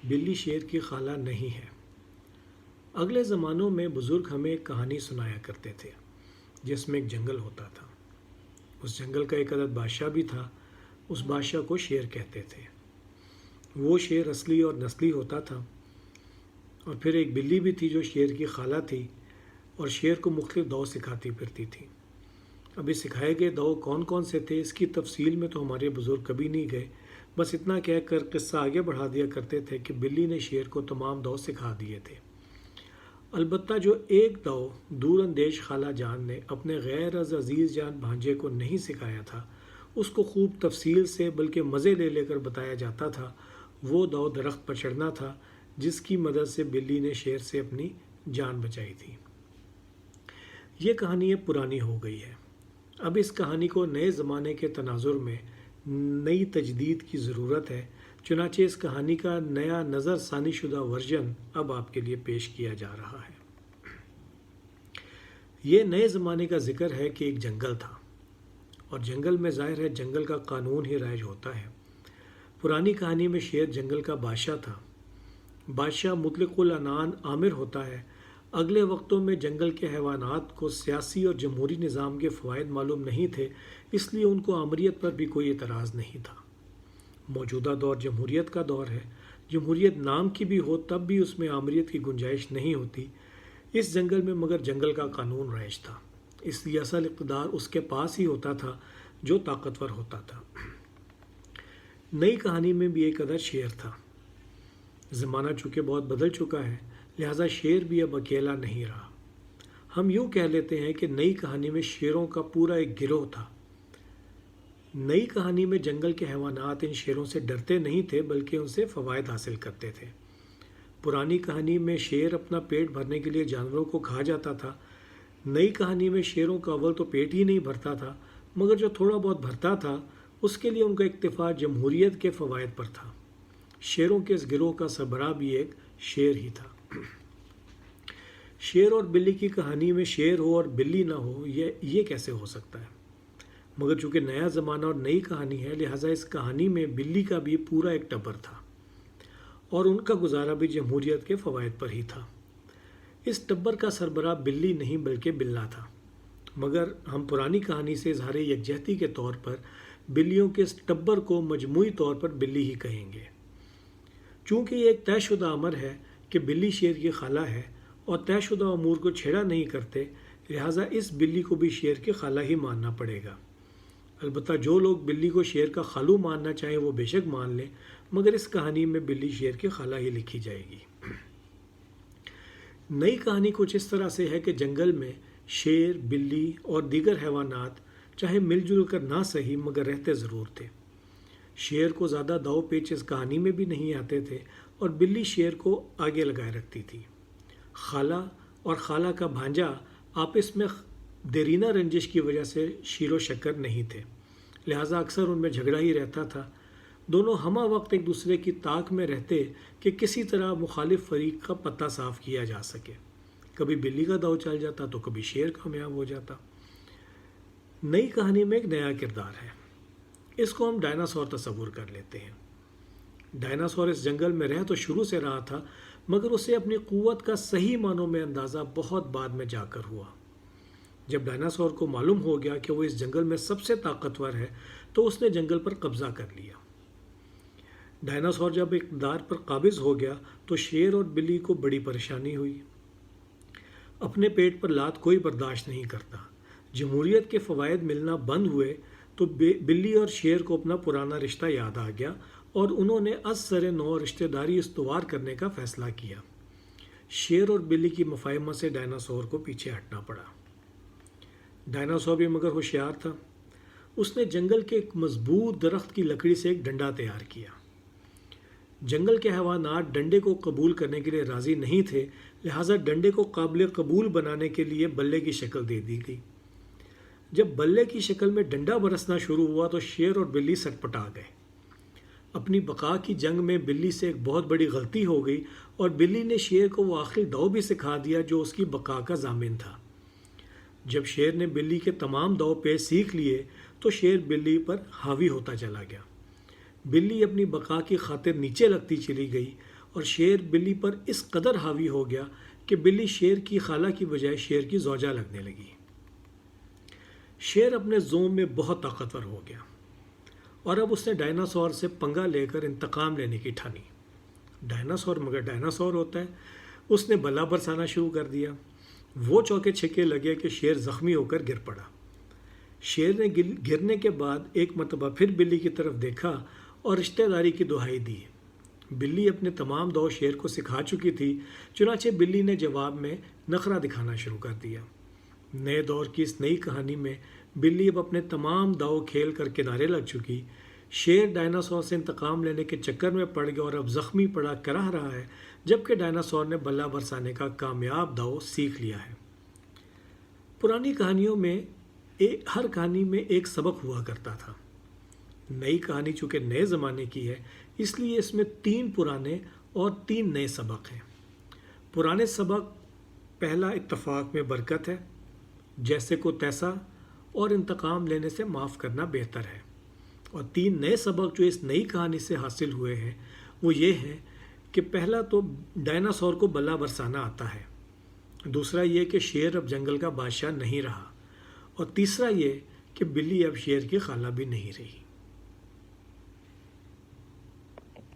بلی شیر کی خالہ نہیں ہے۔ اگلے زمانوں میں بزرگ ہمیں ایک کہانی سنایا کرتے تھے جس میں ایک جنگل ہوتا تھا۔ اس جنگل کا ایک عدد بادشاہ بھی تھا۔ اس بادشاہ کو شیر کہتے تھے۔ وہ شیر اصلی اور نسلی ہوتا تھا، اور پھر ایک بلی بھی تھی جو شیر کی خالہ تھی اور شیر کو مختلف دو سکھاتی پھرتی تھی۔ ابھی سکھائے گئے دو کون کون سے تھے اس کی تفصیل میں تو ہمارے بزرگ کبھی نہیں گئے، بس اتنا کہہ کر قصہ آگے بڑھا دیا کرتے تھے کہ بلی نے شیر کو تمام دو سکھا دیے تھے۔ البتہ جو ایک دو دور اندیش خالہ جان نے اپنے غیر از عزیز جان بھانجے کو نہیں سکھایا تھا، اس کو خوب تفصیل سے بلکہ مزے لے لے کر بتایا جاتا تھا۔ وہ دو درخت پر چڑھنا تھا جس کی مدد سے بلی نے شیر سے اپنی جان بچائی تھی۔ یہ کہانی اب پرانی ہو گئی ہے۔ اب اس کہانی کو نئے زمانے کے تناظر میں نئی تجدید کی ضرورت ہے، چنانچہ اس کہانی کا نیا نظر ثانی شدہ ورژن اب آپ کے لیے پیش کیا جا رہا ہے۔ یہ نئے زمانے کا ذکر ہے کہ ایک جنگل تھا، اور جنگل میں ظاہر ہے جنگل کا قانون ہی رائج ہوتا ہے۔ پرانی کہانی میں شیر جنگل کا بادشاہ تھا۔ بادشاہ مطلق العنان آمر ہوتا ہے۔ اگلے وقتوں میں جنگل کے حیوانات کو سیاسی اور جمہوری نظام کے فوائد معلوم نہیں تھے، اس لیے ان کو آمریت پر بھی کوئی اعتراض نہیں تھا۔ موجودہ دور جمہوریت کا دور ہے۔ جمہوریت نام کی بھی ہو تب بھی اس میں آمریت کی گنجائش نہیں ہوتی۔ اس جنگل میں مگر جنگل کا قانون رائج تھا، اس لیے اصل اقتدار اس کے پاس ہی ہوتا تھا جو طاقتور ہوتا تھا۔ نئی کہانی میں بھی ایک عدد شیر تھا۔ زمانہ چونکہ بہت بدل چکا ہے، لہٰذا شیر بھی اب اکیلا نہیں رہا۔ ہم یوں کہہ لیتے ہیں کہ نئی کہانی میں شیروں کا پورا ایک گروہ تھا۔ نئی کہانی میں جنگل کے حیوانات ان شیروں سے ڈرتے نہیں تھے بلکہ ان سے فوائد حاصل کرتے تھے۔ پرانی کہانی میں شیر اپنا پیٹ بھرنے کے لیے جانوروں کو کھا جاتا تھا۔ نئی کہانی میں شیروں کا اول تو پیٹ ہی نہیں بھرتا تھا، مگر جو تھوڑا بہت بھرتا تھا اس کے لیے ان کا اکتفا جمہوریت کے فوائد پر تھا۔ شیروں کے اس گروہ کا سربراہ بھی ایک شیر ہی تھا۔ شیر اور بلی کی کہانی میں شیر ہو اور بلی نہ ہو، یہ کیسے ہو سکتا ہے؟ مگر چونکہ نیا زمانہ اور نئی کہانی ہے، لہٰذا اس کہانی میں بلی کا بھی پورا ایک ٹبر تھا، اور ان کا گزارا بھی جمہوریت کے فوائد پر ہی تھا۔ اس ٹبر کا سربراہ بلی نہیں بلکہ بلّا تھا، مگر ہم پرانی کہانی سے اظہار یکجہتی کے طور پر بلیوں کے اس ٹبر کو مجموعی طور پر بلی ہی کہیں گے۔ چونکہ یہ ایک طے شدہ امر ہے کہ بلی شیر کی خالہ ہے اور طے شدہ امور کو چھیڑا نہیں کرتے، لہٰذا اس بلی کو بھی شیر کی خالہ ہی ماننا پڑے گا۔ البتہ جو لوگ بلی کو شیر کا خالو ماننا چاہیں وہ بے شک مان لیں، مگر اس کہانی میں بلی شیر کی خالہ ہی لکھی جائے گی۔ نئی کہانی کچھ اس طرح سے ہے کہ جنگل میں شیر، بلی اور دیگر حیوانات چاہے مل جل کر نہ صحیح مگر رہتے ضرور تھے۔ شیر کو زیادہ داؤ پیچ اس کہانی میں بھی نہیں آتے تھے، اور بلی شیر کو آگے لگائے رکھتی تھی۔ خالہ اور خالہ کا بھانجا آپس میں دیرینہ رنجش کی وجہ سے شیر و شکر نہیں تھے، لہٰذا اکثر ان میں جھگڑا ہی رہتا تھا۔ دونوں ہمہ وقت ایک دوسرے کی طاق میں رہتے کہ کسی طرح مخالف فریق کا پتہ صاف کیا جا سکے۔ کبھی بلی کا داؤ چل جاتا تو کبھی شیر کامیاب ہو جاتا۔ نئی کہانی میں ایک نیا کردار ہے، اس کو ہم ڈائناسور تصور کر لیتے ہیں۔ ڈائناسور اس جنگل میں رہ تو شروع سے رہا تھا، مگر اسے اپنی قوت کا صحیح معنوں میں اندازہ بہت بعد میں جا کر ہوا۔ جب ڈائناسور کو معلوم ہو گیا کہ وہ اس جنگل میں سب سے طاقتور ہے تو اس نے جنگل پر قبضہ کر لیا۔ ڈائناسور جب اقتدار پر قابض ہو گیا تو شیر اور بلی کو بڑی پریشانی ہوئی۔ اپنے پیٹ پر لات کوئی برداشت نہیں کرتا۔ جمہوریت کے فوائد ملنا بند ہوئے تو بلی اور شیر کو اپنا پرانا رشتہ یاد آ گیا، اور انہوں نے از سر نو رشتہ داری استوار کرنے کا فیصلہ کیا۔ شیر اور بلی کی مفاہمت سے ڈائناسور کو پیچھے ہٹنا پڑا۔ ڈائناسور بھی مگر ہوشیار تھا۔ اس نے جنگل کے ایک مضبوط درخت کی لکڑی سے ایک ڈنڈا تیار کیا۔ جنگل کے حیوانات ڈنڈے کو قبول کرنے کے لیے راضی نہیں تھے، لہٰذا ڈنڈے کو قابل قبول بنانے کے لیے بلے کی شکل دے دی گئی۔ جب بلے کی شکل میں ڈنڈا برسنا شروع ہوا تو شیر اور بلی سٹ پٹا گئے۔ اپنی بقا کی جنگ میں بلی سے ایک بہت بڑی غلطی ہو گئی، اور بلی نے شیر کو وہ آخری داؤ بھی سکھا دیا جو اس کی بقا کا ضامن تھا۔ جب شیر نے بلی کے تمام داؤ پیچ سیکھ لیے تو شیر بلی پر حاوی ہوتا چلا گیا۔ بلی اپنی بقا کی خاطر نیچے لگتی چلی گئی، اور شیر بلی پر اس قدر حاوی ہو گیا کہ بلی شیر کی خالہ کی بجائے شیر کی زوجہ لگنے لگی۔ شیر اپنے زوم میں بہت طاقتور ہو گیا اور اب اس نے ڈائناسور سے پنگا لے کر انتقام لینے کی ٹھانی۔ ڈائناسور مگر ڈائناسور ہوتا ہے، اس نے بلا برسانا شروع کر دیا۔ وہ چوکے چھکے لگے کہ شیر زخمی ہو کر گر پڑا۔ شیر نے گرنے کے بعد ایک مرتبہ پھر بلی کی طرف دیکھا اور رشتہ داری کی دہائی دی۔ بلی اپنے تمام داؤ شیر کو سکھا چکی تھی، چنانچہ بلی نے جواب میں نخرہ دکھانا شروع کر دیا۔ نئے دور کی اس نئی کہانی میں بلی اب اپنے تمام داؤ کھیل کر کنارے لگ چکی۔ شیر ڈائناسور سے انتقام لینے کے چکر میں پڑ گیا اور اب زخمی پڑا کرہ رہا ہے، جبکہ ڈائناسور نے بلا برسانے کا کامیاب داؤ سیکھ لیا ہے۔ پرانی کہانیوں میں ہر کہانی میں ایک سبق ہوا کرتا تھا۔ نئی کہانی چونکہ نئے زمانے کی ہے، اس لیے اس میں 3 پرانے اور 3 نئے سبق ہیں۔ پرانے سبق: پہلا، اتفاق میں برکت ہے، جیسے کو تیسا، اور انتقام لینے سے معاف کرنا بہتر ہے۔ اور 3 نئے سبق جو اس نئی کہانی سے حاصل ہوئے ہیں وہ یہ ہیں کہ پہلا تو ڈائناسور کو بلا برسانا آتا ہے، دوسرا یہ کہ شیر اب جنگل کا بادشاہ نہیں رہا، اور تیسرا یہ کہ بلی اب شیر کی خالہ بھی نہیں رہی۔